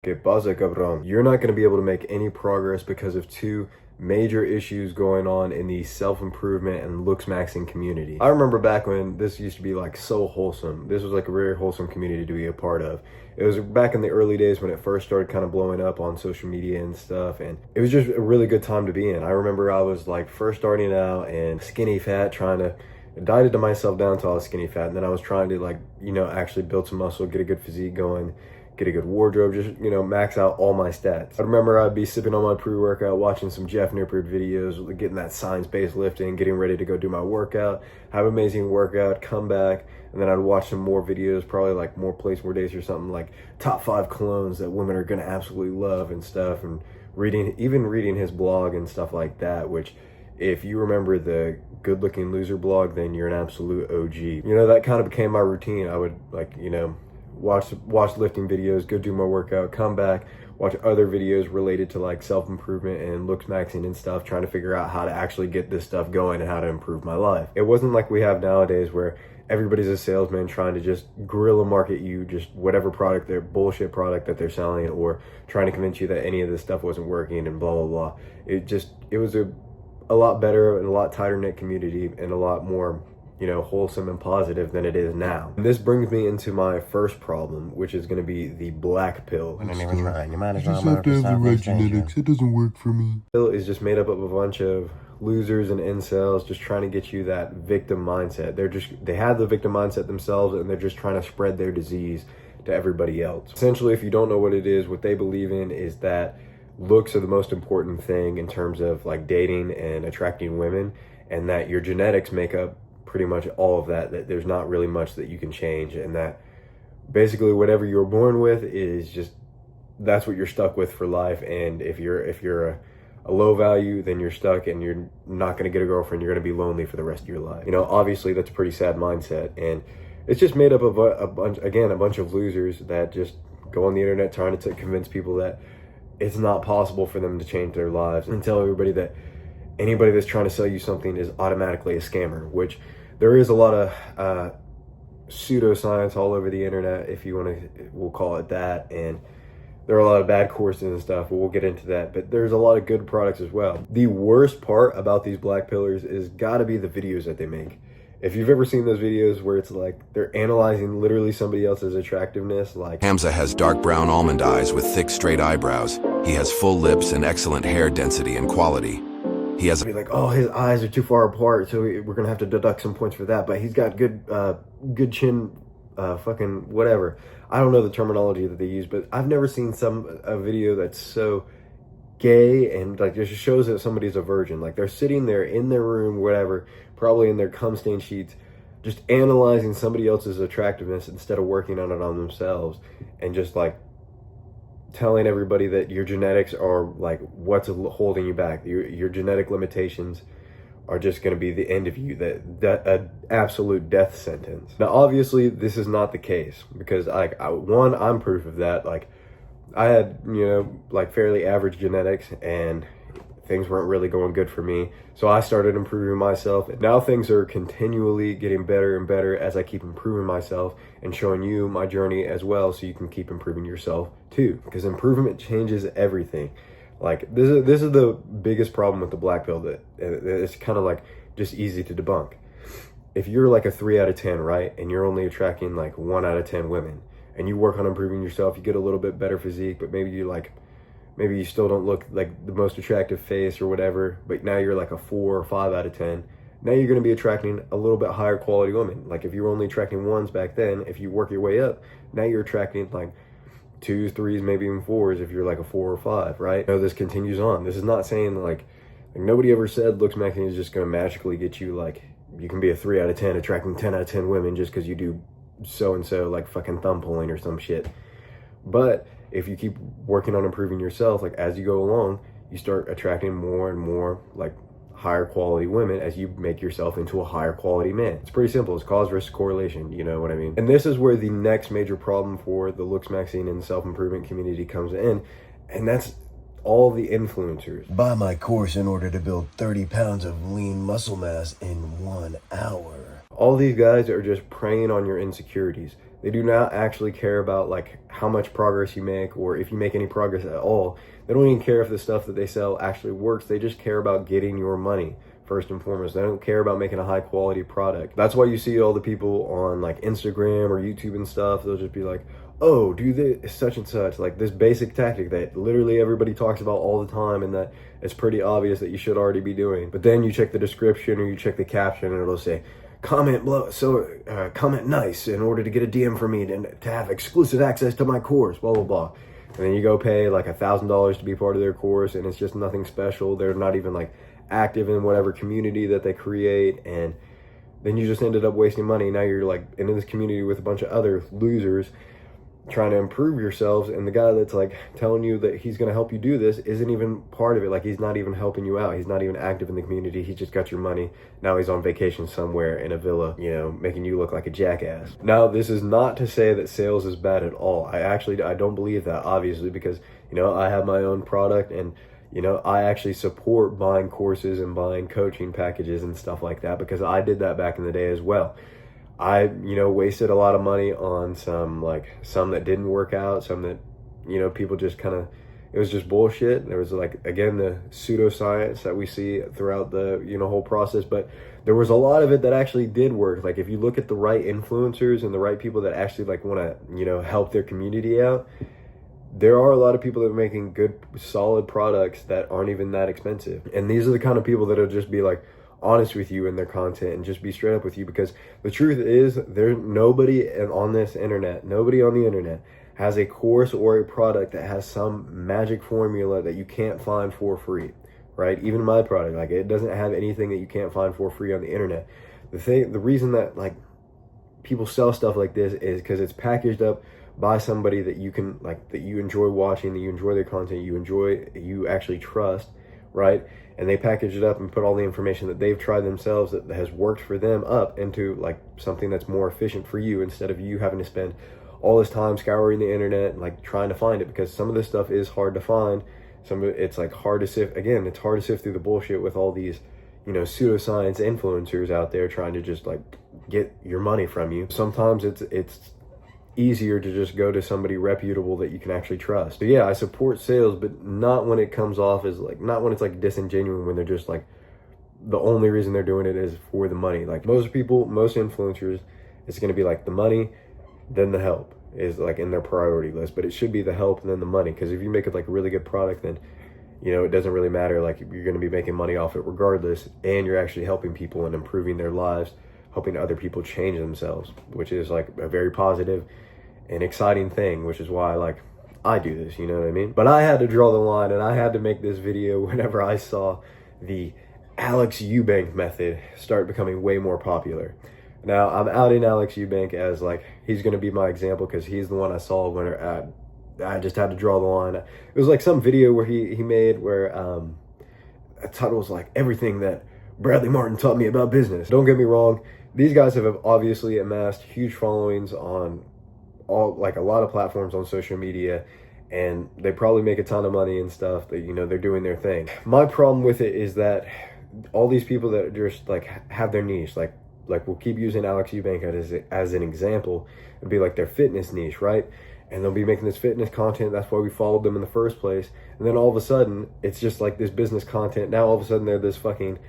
Que pasa, cabrón? You're not going to be able to make any progress because of two major issues going on in the self-improvement and looks maxing community. I remember back when this used to be like so wholesome. This was like a very wholesome community to be a part of. It was back in the early days when it first started kind of blowing up on social media and stuff, and it was just a really good time to be in. I remember I was like first starting out and skinny fat, trying to dieted to myself down till I was skinny fat, and then I was trying to, like, you know, actually build some muscle, get a good physique going, get a good wardrobe, just, you know, max out all my stats. I remember I'd be sipping on my pre-workout, watching some Jeff Nippard videos, getting that science-based lifting, getting ready to go do my workout, have an amazing workout, come back, and then I'd watch some more videos, probably like more place, more days or something, like top 5 colognes that women are gonna absolutely love and stuff, and even reading his blog and stuff like that, which, if you remember the Good Looking Loser blog, then you're an absolute OG. You know, that kind of became my routine. I would, like, you know, watch lifting videos, go do my workout, come back, watch other videos related to like self-improvement and looks maxing and stuff, trying to figure out how to actually get this stuff going and how to improve my life. It wasn't like we have nowadays where everybody's a salesman trying to just guerrilla market you just whatever product, their bullshit product that they're selling, or trying to convince you that any of this stuff wasn't working and blah, blah, blah. It was a lot better and a lot tighter knit community and a lot more, you know, wholesome and positive than it is now. And this brings me into my first problem, which is going to be the black pill. You just have to have the right genetics. It doesn't work for me. Pill is just made up of a bunch of losers and incels just trying to get you that victim mindset. They have the victim mindset themselves, and they're just trying to spread their disease to everybody else. Essentially, if you don't know what it is, what they believe in is that looks are the most important thing in terms of like dating and attracting women, and that your genetics make up pretty much all of that there's not really much that you can change, and that basically whatever you're born with is just, that's what you're stuck with for life. And if you're a low value, then you're stuck and you're not going to get a girlfriend. You're going to be lonely for the rest of your life. You know, obviously that's a pretty sad mindset, and it's just made up of a bunch of losers that just go on the internet trying to convince people that it's not possible for them to change their lives, and tell everybody that anybody that's trying to sell you something is automatically a scammer, which there is a lot of pseudoscience all over the internet, if you want to, we'll call it that, and there are a lot of bad courses and stuff, but we'll get into that. But there's a lot of good products as well. The worst part about these black pillars is gotta be the videos that they make. If you've ever seen those videos where it's like they're analyzing literally somebody else's attractiveness, like Hamza has dark brown almond eyes with thick straight eyebrows. He has full lips and excellent hair density and quality. He has be like, oh, his eyes are too far apart, so we're gonna have to deduct some points for that, but he's got good chin, fucking whatever. I don't know the terminology that they use, but I've never seen a video that's so gay and like just shows that somebody's a virgin. Like they're sitting there in their room, whatever, probably in their cum stain sheets, just analyzing somebody else's attractiveness instead of working on it on themselves, and just like telling everybody that your genetics are like what's holding you back. Your genetic limitations are just going to be the end of you, that an absolute death sentence. Now, obviously, this is not the case, because I'm proof of that. Like, I had, you know, like fairly average genetics, and things weren't really going good for me. So I started improving myself, and now things are continually getting better and better as I keep improving myself and showing you my journey as well, so you can keep improving yourself too, because improvement changes everything. Like this is the biggest problem with the black pill, that it's kind of like just easy to debunk. If you're like a 3 out of 10, right, and you're only attracting like 1 out of 10 women, and you work on improving yourself, you get a little bit better physique, but maybe you still don't look like the most attractive face or whatever, but now you're like a 4 or 5 out of 10. Now you're going to be attracting a little bit higher quality women. Like if you were only attracting 1s back then, if you work your way up, now you're attracting like 2s, 3s, maybe even 4s if you're like a 4 or 5, right? No, this continues on. This is not saying like nobody ever said looks maxing is just going to magically get you, like you can be a 3 out of 10 attracting 10 out of 10 women just because you do so-and-so, like fucking thumb pulling or some shit. But if you keep working on improving yourself, like as you go along, you start attracting more and more like higher quality women as you make yourself into a higher quality man. It's pretty simple. It's cause versus correlation, you know what I mean? And this is where the next major problem for the looks maxing and self-improvement community comes in, and that's all the influencers. Buy my course in order to build 30 pounds of lean muscle mass in 1 hour. All these guys are just preying on your insecurities. They do not actually care about like how much progress you make, or if you make any progress at all. They don't even care if the stuff that they sell actually works. They just care about getting your money first and foremost. They don't care about making a high quality product. That's why you see all the people on like Instagram or YouTube and stuff. They'll just be like, oh, do this such and such, like this basic tactic that literally everybody talks about all the time, and that it's pretty obvious that you should already be doing. But then you check the description or you check the caption and it'll say, comment comment nice in order to get a DM from me and to have exclusive access to my course, blah blah blah. And then you go pay like $1,000 to be part of their course, and it's just nothing special. They're not even like active in whatever community that they create, and then you just ended up wasting money. Now you're like in this community with a bunch of other losers trying to improve yourselves, and the guy that's like telling you that he's going to help you do this isn't even part of it. Like, he's not even helping you out. He's not even active in the community. He just got your money. Now he's on vacation somewhere in a villa, you know, making you look like a jackass. Now, this is not to say that sales is bad at all. I don't believe that, obviously, because, you know, I have my own product, and you know, I actually support buying courses and buying coaching packages and stuff like that, because I did that back in the day as well. I, you know, wasted a lot of money on some that didn't work out, some that, you know, people just kind of, it was just bullshit. There was like, again, the pseudoscience that we see throughout the, you know, whole process, but there was a lot of it that actually did work. Like, if you look at the right influencers and the right people that actually like want to, you know, help their community out, there are a lot of people that are making good, solid products that aren't even that expensive. And these are the kind of people that'll just be like honest with you in their content and just be straight up with you, because the truth is, there's nobody on the internet has a course or a product that has some magic formula that you can't find for free, right? Even my product, like, it doesn't have anything that you can't find for free on the internet. The reason that like people sell stuff like this is because it's packaged up by somebody that you can, like, that you enjoy watching, that you enjoy their content, you actually trust, right? And they package it up and put all the information that they've tried themselves that has worked for them up into like something that's more efficient for you, instead of you having to spend all this time scouring the internet and like trying to find it, because some of this stuff is hard to find. Some of it's like hard to sift. Again, it's hard to sift through the bullshit with all these, you know, pseudoscience influencers out there trying to just like get your money from you. Sometimes it's easier to just go to somebody reputable that you can actually trust. So yeah, I support sales, but not when it comes off as like, not when it's like disingenuous, when they're just like, the only reason they're doing it is for the money. Like, most people, most influencers, it's going to be like the money, then the help is like in their priority list, but it should be the help and then the money. Because if you make it like a really good product, then, you know, it doesn't really matter. Like, you're going to be making money off it regardless, and you're actually helping people and improving their lives, helping other people change themselves, which is like a very positive and exciting thing, which is why like I do this, you know what I mean? But I had to draw the line, and I had to make this video whenever I saw the Alex Eubank method start becoming way more popular. Now, I'm outing Alex Eubank as like, he's going to be my example, because he's the one I saw when I just had to draw the line. It was like some video where he made where the title was like, everything that Bradley Martin taught me about business. Don't get me wrong, these guys have obviously amassed huge followings on like a lot of platforms on social media, and they probably make a ton of money and stuff, that, you know, they're doing their thing. My problem with it is that all these people that just like have their niche, like we'll keep using Alex Eubank as an example, it'd be like their fitness niche, right? And they'll be making this fitness content. That's why we followed them in the first place. And then all of a sudden, it's just like this business content. Now all of a sudden they're this fucking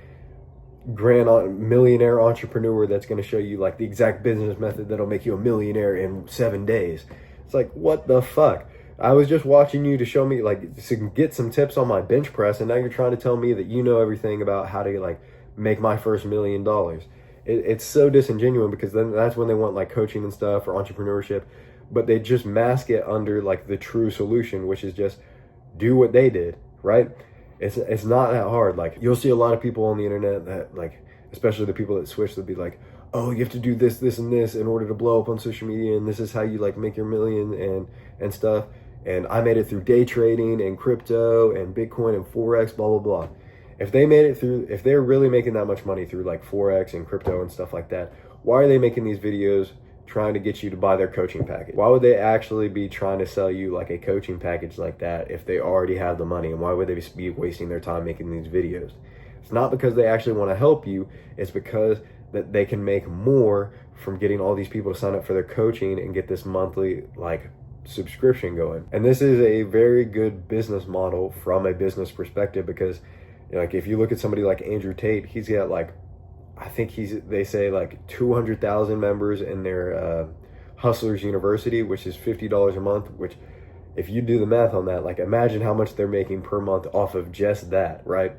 millionaire entrepreneur that's going to show you like the exact business method that'll make you a millionaire in 7 days. It's like, what the fuck? I was just watching you to show me, like, to get some tips on my bench press, and now you're trying to tell me that you know everything about how to like make my first $1 million. It's so disingenuous, because then that's when they want like coaching and stuff or entrepreneurship, but they just mask it under like the true solution, which is just do what they did, right? It's not that hard. Like, you'll see a lot of people on the internet that, like, especially the people that switch, they'll be like, oh, you have to do this, this, and this in order to blow up on social media, and this is how you like make your million and stuff. And I made it through day trading and crypto and Bitcoin and Forex, blah, blah, blah. If they made it through, if they're really making that much money through like Forex and crypto and stuff like that, why are they making these videos trying to get you to buy their coaching package? Why would they actually be trying to sell you like a coaching package like that if they already have the money? And why would they be wasting their time making these videos? It's not because they actually want to help you. It's because that they can make more from getting all these people to sign up for their coaching and get this monthly like subscription going. And this is a very good business model from a business perspective, because like if you look at somebody like Andrew Tate, he's got like, I think they say like 200,000 members in their Hustlers University, which is $50 a month, which if you do the math on that, like imagine how much they're making per month off of just that, right?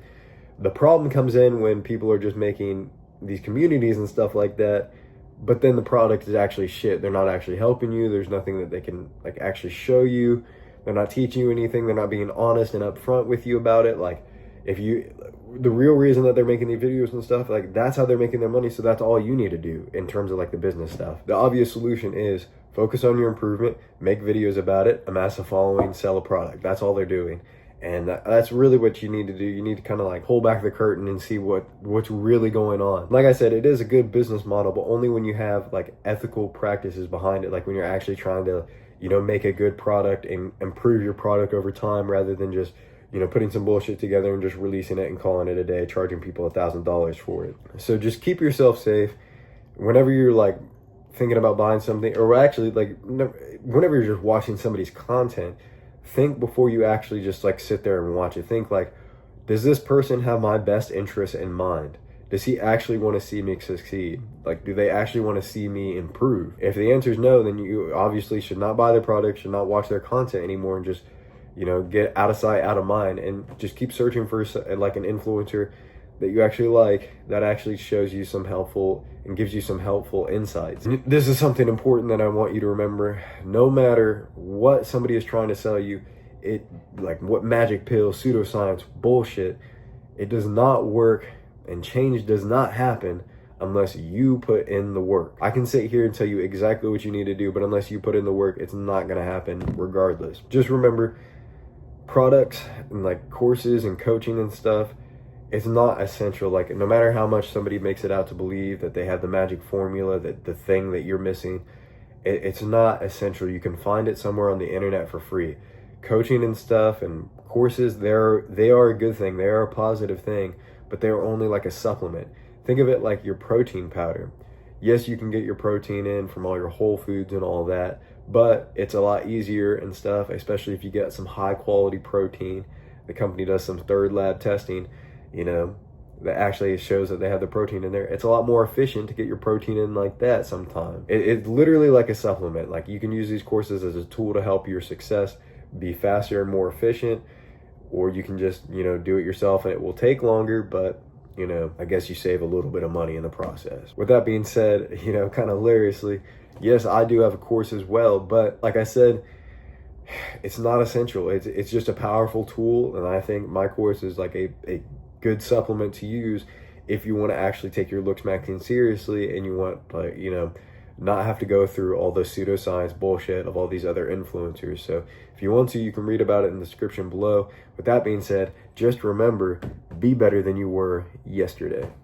The problem comes in when people are just making these communities and stuff like that, but then the product is actually shit. They're not actually helping you. There's nothing that they can like actually show you. They're not teaching you anything. They're not being honest and upfront with you about it. Like the real reason that they're making these videos and stuff, like that's how they're making their money. So that's all you need to do in terms of like the business stuff. The obvious solution is focus on your improvement, make videos about it, amass a following, sell a product. That's all they're doing. And that's really what you need to do. You need to kind of like pull back the curtain and see what's really going on. Like I said, it is a good business model, but only when you have like ethical practices behind it. Like when you're actually trying to, make a good product and improve your product over time, rather than just, putting some bullshit together and just releasing it and calling it a day, charging people $1,000 for it. So just keep yourself safe. Whenever you're like thinking about buying something, or actually like whenever you're just watching somebody's content, think before you actually just like sit there and watch it. Think like, does this person have my best interest in mind? Does he actually want to see me succeed? Like, do they actually want to see me improve? If the answer is no, then you obviously should not buy their product, should not watch their content anymore, and just, get out of sight, out of mind, and just keep searching for like an influencer that you actually like, that actually shows you some helpful and gives you some helpful insights. And this is something important that I want you to remember. No matter what somebody is trying to sell you, it like what magic pill, pseudoscience, bullshit, it does not work, and change does not happen unless you put in the work. I can sit here and tell you exactly what you need to do, but unless you put in the work, it's not gonna happen regardless. Just remember, products and like courses and coaching and stuff, it's not essential. Like no matter how much somebody makes it out to believe that they have the magic formula, that the thing that you're missing, it's not essential. You can find it somewhere on the internet for free. Coaching and stuff and courses, they are a good thing. They are a positive thing, but they're only like a supplement. Think of it like your protein powder. Yes, you can get your protein in from all your whole foods and all that, but it's a lot easier and stuff, especially if you get some high quality protein. The company does some third lab testing, that actually shows that they have the protein in there. It's a lot more efficient to get your protein in like that sometimes. It's literally like a supplement. Like you can use these courses as a tool to help your success be faster and more efficient, or you can just, do it yourself and it will take longer, but I guess you save a little bit of money in the process. With that being said, kind of hilariously, yes, I do have a course as well, but like I said, it's not essential. It's just a powerful tool, and I think my course is like a good supplement to use if you want to actually take your Looksmaxxing seriously, and you want like, not have to go through all the pseudoscience bullshit of all these other influencers. So if you want to, you can read about it in the description below. With that being said, just remember, be better than you were yesterday.